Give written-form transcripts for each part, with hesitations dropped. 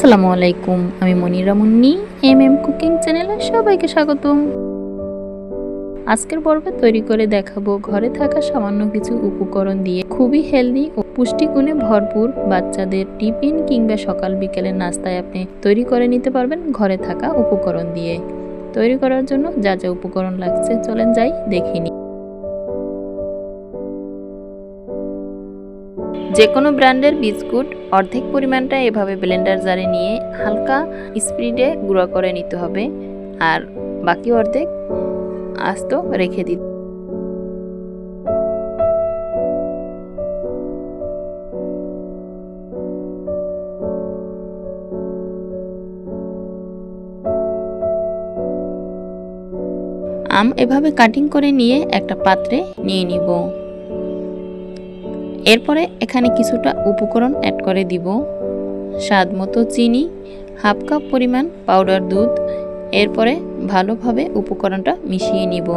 আসসালামু আলাইকুম, আমি মনিরা মুন্নি। কুকিং চ্যানেলে সবাইকে স্বাগতম। আজকের পর্বে তৈরি করে দেখাবো ঘরে থাকা সামান্য কিছু উপকরণ দিয়ে খুবই হেলদি ও পুষ্টিগুণে ভরপুর বাচ্চাদের টিফিন কিংবা সকাল বিকেলের নাস্তায় আপনি তৈরি করে নিতে পারবেন ঘরে থাকা উপকরণ দিয়ে। তৈরি করার জন্য যা যা উপকরণ লাগছে চলেন যাই দেখে নিই। যে কোনো ব্র্যান্ডের বিস্কুট অর্ধেক পরিমাণটা এভাবে ব্লেন্ডার জারে নিয়ে হালকা স্পিডে গুঁড়া করে নিতে হবে, আর বাকি অর্ধেক আস্ত রেখে দিতে। আম এভাবে কাটিং করে নিয়ে একটা পাত্রে নিয়ে নিব। এরপরে এখানে কিছুটা উপকরণ অ্যাড করে দিব। স্বাদ মতো চিনি, হাফ কাপ পরিমাণ পাউডার দুধ। এরপরে ভালোভাবে উপকরণটা মিশিয়ে নিব।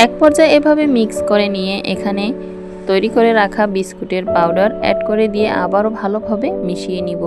এক পর্যায়ে এভাবে মিক্স করে নিয়ে এখানে তৈরি করে রাখা বিস্কুটের পাউডার অ্যাড করে দিয়ে আবারও ভালোভাবে মিশিয়ে নিব।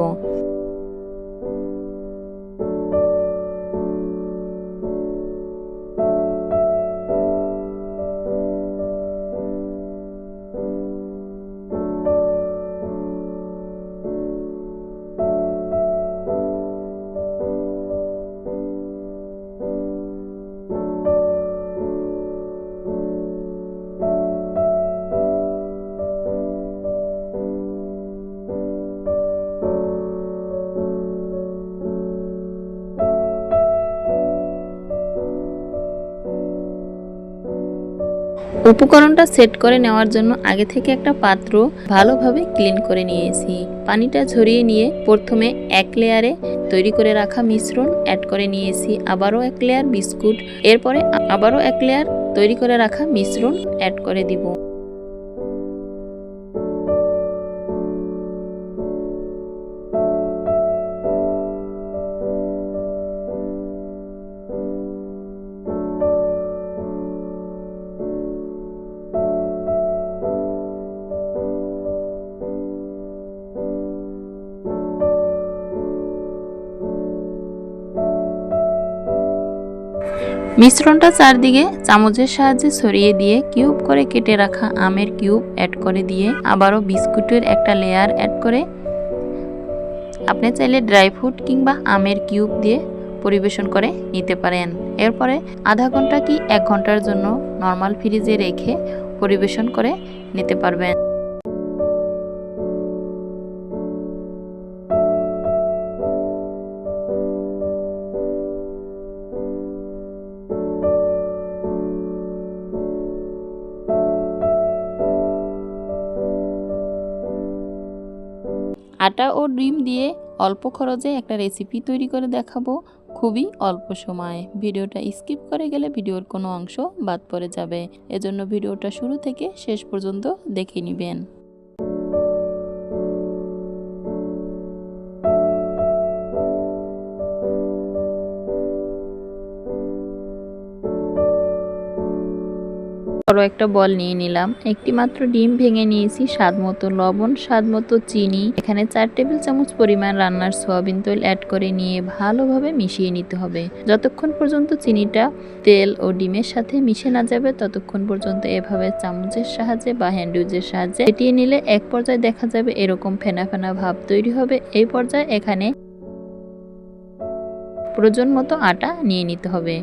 উপকরণটা সেট করে নেওয়ার জন্য আগে থেকে একটা পাত্র ভালোভাবে ক্লিন করে নিয়েছি। পানিটা ঝরিয়ে নিয়ে প্রথমে এক লেয়ারে তৈরি করে রাখা মিশ্রণ অ্যাড করে নিয়েছি, আবারও এক লেয়ার বিস্কুট, এরপরে আবারও এক লেয়ার তৈরি করে রাখা মিশ্রণ অ্যাড করে দিব। মিশ্রণটা চারদিকে চামচের সাহায্যে ছড়িয়ে দিয়ে কিউব করে কেটে রাখা আমের কিউব অ্যাড করে দিয়ে আবারও বিস্কুটের একটা লেয়ার অ্যাড করে আপনি চাইলে ড্রাই ফ্রুট কিংবা আমের কিউব দিয়ে পরিবেশন করে নিতে পারেন। এরপরে আধা ঘন্টা কি 1 ঘন্টার জন্য নর্মাল ফ্রিজে রেখে পরিবেশন করে নিতে পারবেন। আটা ও ডিম দিয়ে অল্প খরচে একটা রেসিপি তৈরি করে দেখাবো খুবই অল্প সময়ে। ভিডিওটা স্কিপ করে গেলে ভিডিওর কোনো অংশ বাদ পড়ে যাবে, এজন্য ভিডিওটা শুরু থেকে শেষ পর্যন্ত দেখে নেবেন। বড় একটা বল নিয়ে নিলাম, একটি মাত্র ডিম ভেঙে নিয়েছি, স্বাদ মতো লবণ, স্বাদ মতো চিনি, এখানে 4 টেবিল চামচ পরিমাণ রান্নার সয়াবিন তেল অ্যাড করে নিয়ে ভালোভাবে মিশিয়ে নিতে হবে। যতক্ষণ পর্যন্ত চিনিটা তেল ও ডিমের সাথে মিশে না যাবে ততক্ষণ পর্যন্ত এভাবে চামচের সাহায্যে বা হ্যান্ডউইচের সাহায্যে ফেটিয়ে নিলে এক পর্যায়ে দেখা যাবে এরকম ফেনা ফেনা ভাব তৈরি হবে। এই পর্যায়ে এখানে প্রয়োজন মতো আটা নিয়ে নিতে হবে।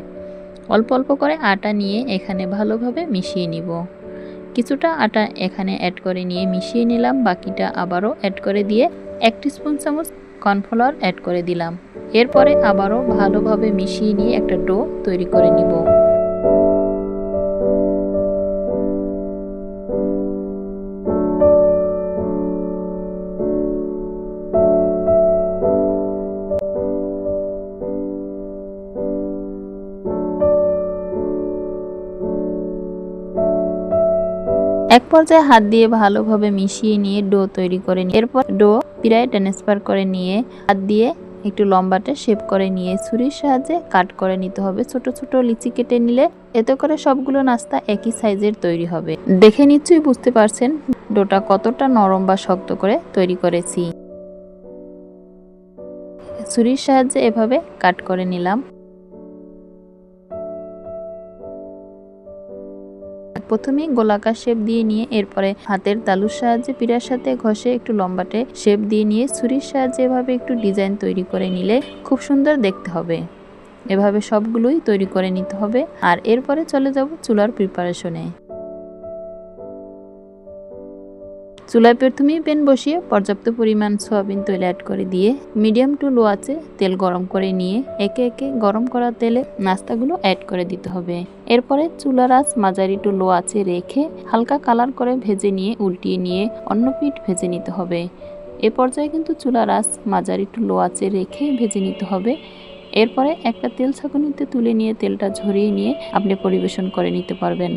অল্প অল্প করে আটা নিয়ে এখানে ভালোভাবে মিশিয়ে নিব। কিছুটা আটা এখানে অ্যাড করে নিয়ে মিশিয়ে নিলাম, বাকিটা আবারও অ্যাড করে দিয়ে 1 টিস্পুন চামচ কর্নফ্লাওয়ার অ্যাড করে দিলাম। এরপরে আবারও ভালোভাবে মিশিয়ে নিয়ে একটা ডো তৈরি করে নিব। এক পর্যায়ে হাত দিয়ে ভালোভাবে মিশিয়ে নিয়ে ডো তৈরি করে নিয়ে এরপর ডো পিড়ায় ট্রান্সফার করে নিয়ে হাত দিয়ে একটু লম্বাটে শেপ করে নিয়ে ছুরির সাহায্যে কাট করে নিতে হবে। ছোট ছোট লিচি কেটে নিলে এতে করে সবগুলো নাস্তা একই সাইজের তৈরি হবে। দেখে নিশ্চয়ই বুঝতে পারছেন ডোটা কতটা নরম বা শক্ত করে তৈরি করেছি। ছুরির সাহায্যে এভাবে কাট করে নিলাম। প্রথমেই গোলাকার শেপ দিয়ে নিয়ে এরপরে হাতের তালুর সাহায্যে পিঁড়ার সাথে ঘষে একটু লম্বাটে শেপ দিয়ে নিয়ে ছুরির সাহায্যে এভাবে একটু ডিজাইন তৈরি করে নিলে খুব সুন্দর দেখতে হবে। এভাবে সবগুলোই তৈরি করে নিতে হবে। আর এরপরে চলে যাব চুলার প্রিপারেশনে। চুলায় প্রথমেই প্যান বসিয়ে পর্যাপ্ত পরিমাণ সয়াবিন তেল অ্যাড করে দিয়ে মিডিয়াম টু লো আঁচে তেল গরম করে নিয়ে একে একে গরম করা তেলে নাস্তাগুলো অ্যাড করে দিতে হবে। এরপরে চুলার আঁচ মাঝারি টু লো আঁচে রেখে হালকা কালার করে ভেজে নিয়ে উল্টিয়ে নিয়ে অন্য পিঠ ভেজে নিতে হবে। এ পর্যায়ে কিন্তু চুলার আঁচ মাঝারি টু লো আঁচে রেখে ভেজে নিতে হবে। এরপরে একটা তেল ছাঁকুনিতে তুলে নিয়ে তেলটা ঝরিয়ে নিয়ে আপনি পরিবেশন করে নিতে পারবেন।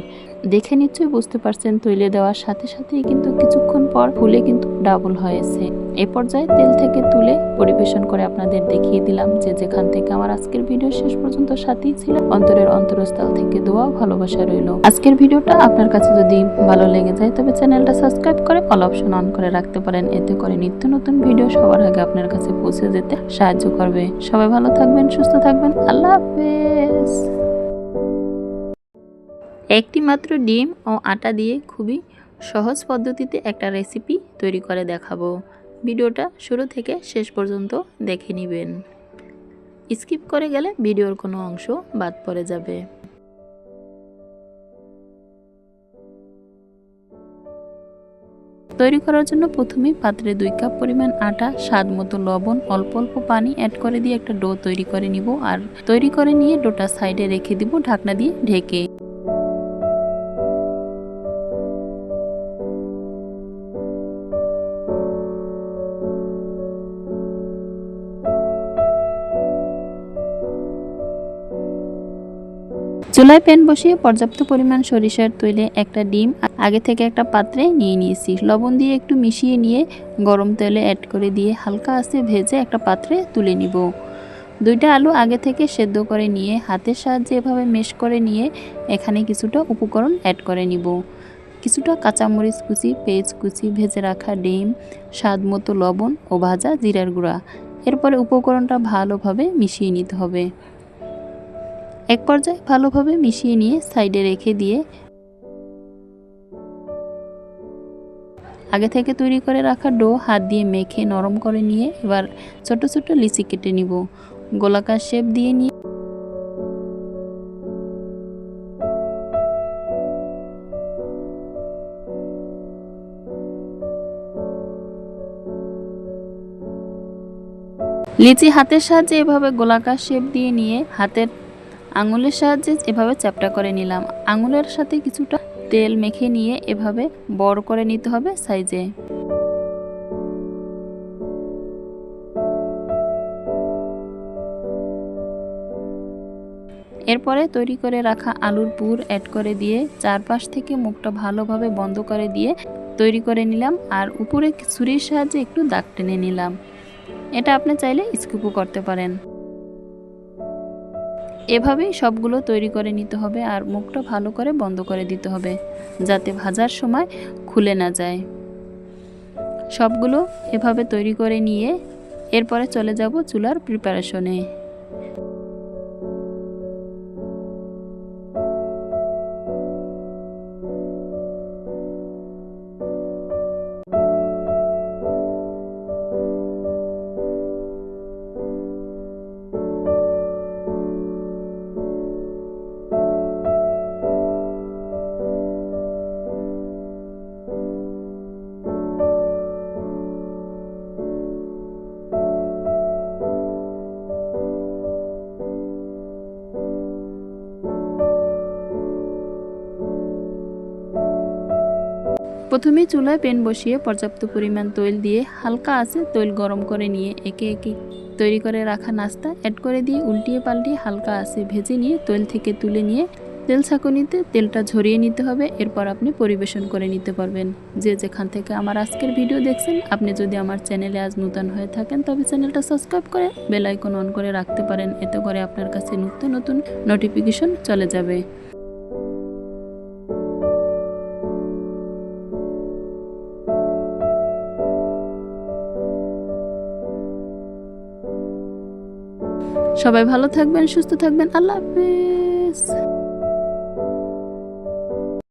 দেখে নিশ্চয়ই বুঝতে পারছেন তৈলে দেওয়ার সাথে সাথেই কিন্তু কিছুক্ষণ পর ফুলে কিন্তু ডাবল হয়েছে। এ পর্যায়ে তেল থেকে তুলে পরিবেশন করে আপনাদের দেখিয়ে দিলাম। যে যেখান থেকে আমার আজকের ভিডিও শেষ পর্যন্ত সাথেই ছিল, অন্তরের অন্তরস্থল থেকে দোয়া ভালোবাসা রইল। আজকের ভিডিওটা আপনার কাছে যদি ভালো লেগে যায় তবে চ্যানেলটা সাবস্ক্রাইব করে অল অপশন অন করে রাখতে পারেন। এতে করে নিত্য নতুন ভিডিও সবার আগে আপনার কাছে পৌঁছে যেতে সাহায্য করবে। সবাই ভালো থাকবেন, সুস্থ থাকবেন। আল্লাহ হাফেজ। একটি মাত্র ডিম ও আটা দিয়ে খুবই সহজ পদ্ধতিতে একটা রেসিপি তৈরি করে দেখাবো। ভিডিওটা শুরু থেকে শেষ পর্যন্ত দেখে নেবেন। স্কিপ করে গেলে ভিডিওর কোনো অংশ বাদ পড়ে যাবে। তৈরি করার জন্য প্রথমেই পাত্রে 2 কাপ পরিমাণ আটা, স্বাদ মতো লবণ, অল্প অল্প পানি অ্যাড করে দিয়ে একটা ডো তৈরি করে নিব। আর তৈরি করে নিয়ে ডোটা সাইডে রেখে দিব ঢাকনা দিয়ে ঢেকে। চুলায় প্যান বসিয়ে পর্যাপ্ত পরিমাণ সরিষার তেলে একটা ডিম আগে থেকে একটা পাত্রে নিয়ে নিয়েছি। লবণ দিয়ে একটু মিশিয়ে নিয়ে গরম তেলে অ্যাড করে দিয়ে হালকা আঁচে ভেজে একটা পাত্রে তুলে নিব। 2টা আলু আগে থেকে সেদ্ধ করে নিয়ে হাতের সাহায্যে এভাবে মেশ করে নিয়ে এখানে কিছুটা উপকরণ অ্যাড করে নিব। কিছুটা কাঁচামরিচ কুচি, পেঁয়াজ কুচি, ভেজে রাখা ডিম, স্বাদ মতো লবণ ও ভাজা জিরার গুঁড়া। এরপরে উপকরণটা ভালোভাবে মিশিয়ে নিতে হবে। এক পর্যায়ে ভালোভাবে মিশিয়ে নিয়ে সাইডে রেখে দিয়ে আগে থেকে তৈরি করে রাখা ডো হাত দিয়ে মেখে নরম করে নিয়ে এবার ছোট ছোট লিচি কেটে নিব। গোলাকার শেপ দিয়ে নিয়ে লিচি হাতের সাহায্যে এভাবে গোলাকার শেপ দিয়ে নিয়ে হাতের আঙুলের সাহায্যে এভাবে চ্যাপটা করে নিলাম। আঙুলের সাথে কিছুটা তেল মেখে নিয়ে এভাবে বড় করে নিতে হবে সাইজে। এরপরে তৈরি করে রাখা আলুর পুর অ্যাড করে দিয়ে চারপাশ থেকে মুখটা ভালোভাবে বন্ধ করে দিয়ে তৈরি করে নিলাম। আর উপরে ছুরির সাহায্যে একটু দাগ টেনে নিলাম। এটা আপনি চাইলে স্কিপও করতে পারেন। এভাবেই সবগুলো তৈরি করে নিতে হবে আর মুখটা ভালো করে বন্ধ করে দিতে হবে যাতে ভাজার সময় খুলে না যায়। সবগুলো এভাবে তৈরি করে নিয়ে এরপরে চলে যাব চুলার প্রিপারেশনে। প্রথমে চুলায় প্যান বসিয়ে পর্যাপ্ত পরিমাণ তেল দিয়ে হালকা আঁচে তেল গরম করে নিয়ে একে একে তৈরি করে রাখা নাস্তা অ্যাড করে দিয়ে উল্টিয়ে পাল্টিয়ে হালকা আঁচে ভেজে নিয়ে তেল থেকে তুলে নিয়ে তেল ছাঁকুনিতে তেলটা ঝরিয়ে নিতে হবে, এরপর আপনি পরিবেশন করে নিতে পারবেন। যে যেখান থেকে আমার আজকের ভিডিও দেখছেন, আপনি যদি আমার চ্যানেলে আজ নতুন হয়ে থাকেন তবে চ্যানেলটা সাবস্ক্রাইব করে বেল আইকন অন করে রাখতে পারেন, এতে করে আপনার কাছে নিত্য নতুন নোটিফিকেশন চলে যাবে। সবাই ভালো থাকবেন, সুস্থ থাকবেন। আল্লাহ হাফেজ।